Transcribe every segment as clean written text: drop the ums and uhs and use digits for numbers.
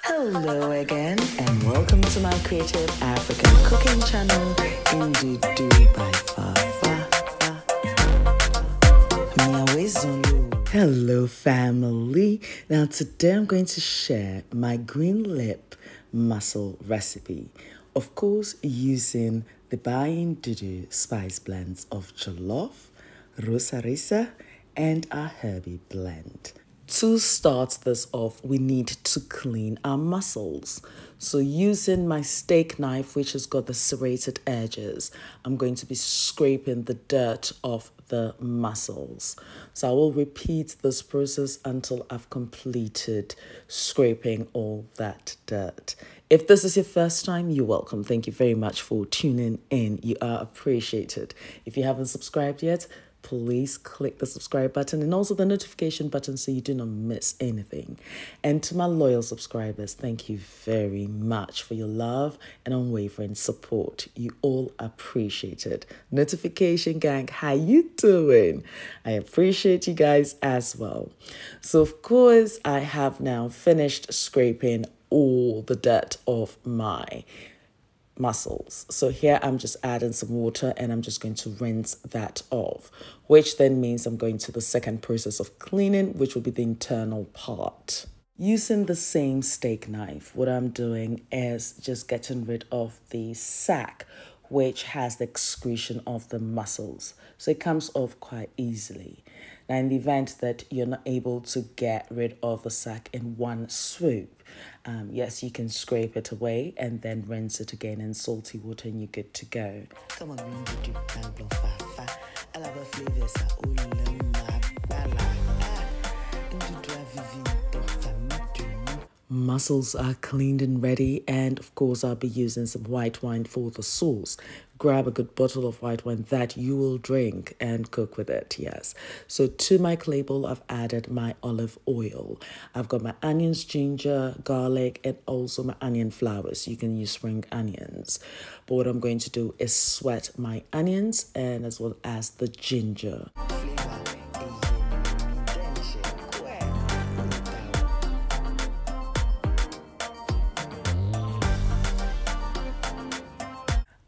Hello again and welcome to my creative African cooking channel, Ndudu by Fafa. Hello family. Now today I'm going to share my green lip mussel recipe. Of course using the Buy Ndudu spice blends of Dzolof, Rose Harissa and our herby blend. To start this off, we need to clean our mussels. So using my steak knife, which has got the serrated edges, I'm going to be scraping the dirt off the mussels. So I will repeat this process until I've completed scraping all that dirt. If this is your first time, you're welcome. Thank you very much for tuning in. You are appreciated. If you haven't subscribed yet, please click the subscribe button and also the notification button so you do not miss anything. And to my loyal subscribers, thank you very much for your love and unwavering support. You all appreciate it. Notification gang, how you doing? I appreciate you guys as well. So of course, I have now finished scraping all the dirt off my mussels. So here I'm just adding some water and I'm just going to rinse that off, which then means I'm going to the second process of cleaning, which will be the internal part. Using the same steak knife, what I'm doing is just getting rid of the sack, which has the excretion of the mussels. So it comes off quite easily. Now, in the event that you're not able to get rid of the sack in one swoop, yes, you can scrape it away and then rinse it again in salty water and you're good to go. Come on, mussels are cleaned and ready, and of course I'll be using some white wine for the sauce. Grab a good bottle of white wine that you will drink and cook with it, yes. So to my clay bowl, I've added my olive oil. I've got my onions, ginger, garlic, and also my onion flowers. You can use spring onions. But what I'm going to do is sweat my onions and as well as the ginger.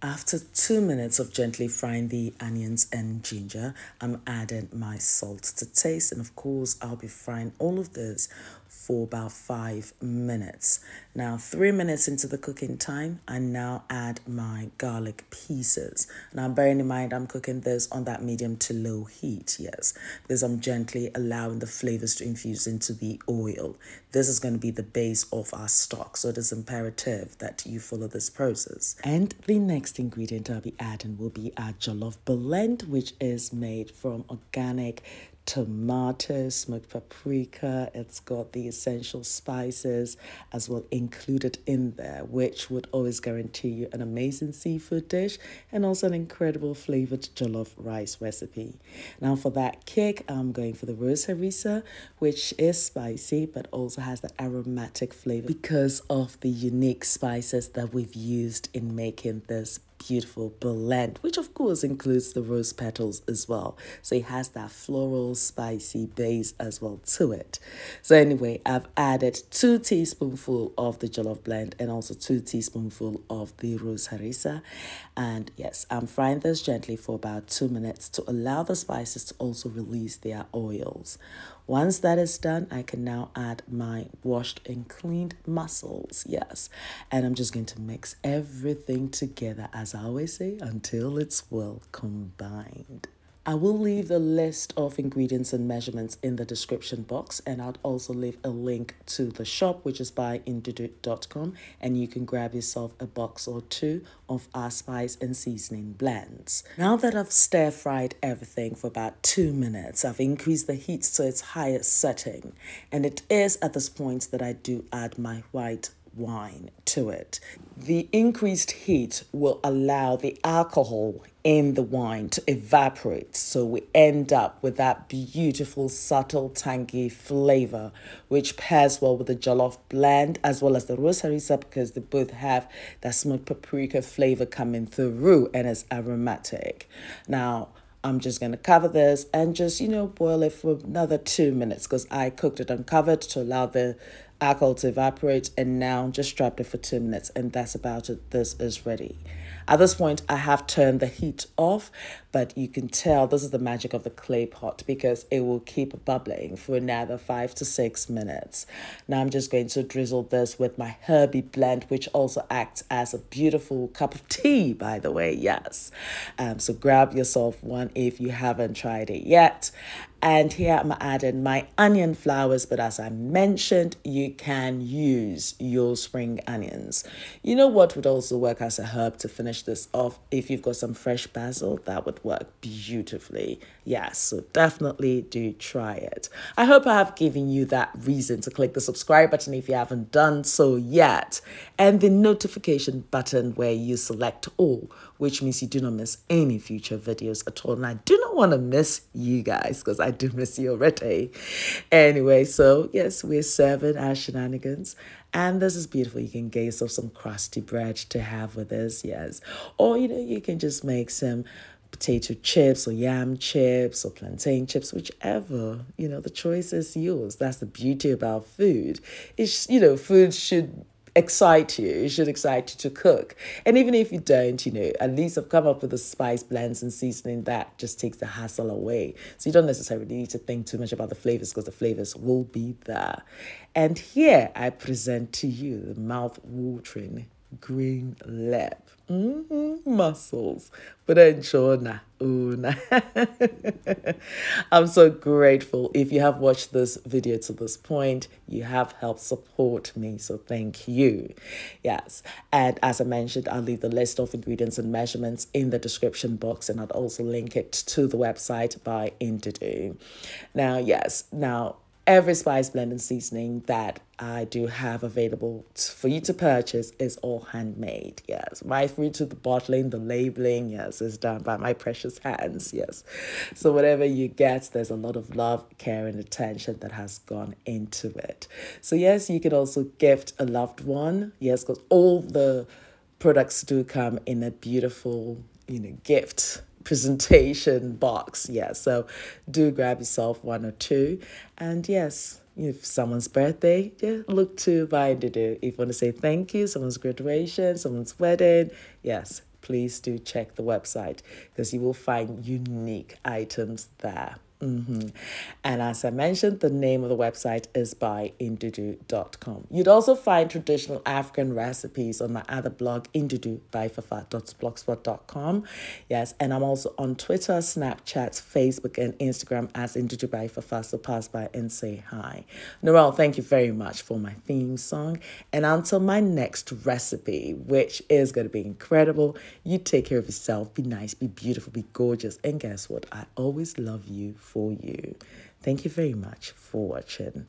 After 2 minutes of gently frying the onions and ginger, I'm adding my salt to taste. And of course, I'll be frying all of this for about 5 minutes. Now, 3 minutes into the cooking time, I now add my garlic pieces. Now, bearing in mind, I'm cooking this on that medium to low heat, yes, because I'm gently allowing the flavors to infuse into the oil. This is going to be the base of our stock, so it is imperative that you follow this process. And the next ingredient I'll be adding will be our Dzolof blend, which is made from organic tomatoes, smoked paprika. It's got the essential spices as well included in there, which would always guarantee you an amazing seafood dish and also an incredible flavored jollof rice recipe. Now for that kick, I'm going for the Rose Harissa, which is spicy but also has that aromatic flavor because of the unique spices that we've used in making this beautiful blend, which of course includes the rose petals as well. So it has that floral spicy base as well to it. So anyway, I've added 2 teaspoonful of the jollof blend and also 2 teaspoonful of the Rose Harissa. And yes, I'm frying this gently for about 2 minutes to allow the spices to also release their oils. Once that is done, I can now add my washed and cleaned mussels, yes. And I'm just going to mix everything together, as I always say, until it's well combined. I will leave the list of ingredients and measurements in the description box, and I'll also leave a link to the shop, which is buyndudu.com, and you can grab yourself a box or 2 of our spice and seasoning blends. Now that I've stir-fried everything for about 2 minutes, I've increased the heat to its highest setting, and it is at this point that I do add my white wine to it. The increased heat will allow the alcohol in the wine to evaporate, so we end up with that beautiful subtle tangy flavor which pairs well with the jollof blend as well as the Rose Harissa, because they both have that smoked paprika flavor coming through and it's aromatic. Now I'm just going to cover this and just, boil it for another 2 minutes because I cooked it uncovered to allow the alcohol to evaporate, and now just trapped it for 2 minutes, and that's about it. This is ready. At this point, I have turned the heat off, but you can tell this is the magic of the clay pot because it will keep bubbling for another 5 to 6 minutes. Now I'm just going to drizzle this with my herby blend, which also acts as a beautiful cup of tea, by the way, yes. So grab yourself one if you haven't tried it yet. And here I'm adding my onion flowers, but as I mentioned, you can use your spring onions. You know what would also work as a herb to finish this off? If you've got some fresh basil, that would work beautifully. Yes, so definitely do try it. I hope I have given you that reason to click the subscribe button if you haven't done so yet, and the notification button where you select all, which means you do not miss any future videos at all. And I do not want to miss you guys because I do miss you already. Anyway, so yes, we're serving our shenanigans. And this is beautiful. You can get yourself some crusty bread to have with this, yes. Or, you can just make some potato chips or yam chips or plantain chips, whichever, the choice is yours. That's the beauty about food. It's, food should excite you. It should excite you to cook. And even if you don't, at least I've come up with the spice blends and seasoning that just takes the hassle away. So you don't necessarily need to think too much about the flavors because the flavors will be there. And here I present to you the mouth-watering Green Lip Mussels. But enjoy. I'm so grateful. If you have watched this video to this point, you have helped support me, so thank you. Yes, and as I mentioned, I'll leave the list of ingredients and measurements in the description box, and I'll also link it to the website Buy Ndudu. Now every spice blend and seasoning that I do have available for you to purchase is all handmade, yes. Right through to the bottling, the labeling, yes, is done by my precious hands, yes. So whatever you get, there's a lot of love, care, and attention that has gone into it. So yes, you can also gift a loved one, yes, because all the products do come in a beautiful, gift presentation box. Yeah, so do grab yourself one or two. And yes, if someone's birthday, look to Buy Ndudu. If you want to say thank you, someone's graduation, someone's wedding, yes, please do check the website because you will find unique items there. And as I mentioned, the name of the website is buyndudu.com. You'd also find traditional African recipes on my other blog, indudu.blogspot.com. Yes, and I'm also on Twitter, Snapchat, Facebook, and Instagram as Ndudu by Fafa, so pass by and say hi. Noel, thank you very much for my theme song. And until my next recipe, which is going to be incredible, you take care of yourself, be nice, be beautiful, be gorgeous, and guess what? I always love you for you. Thank you very much for watching.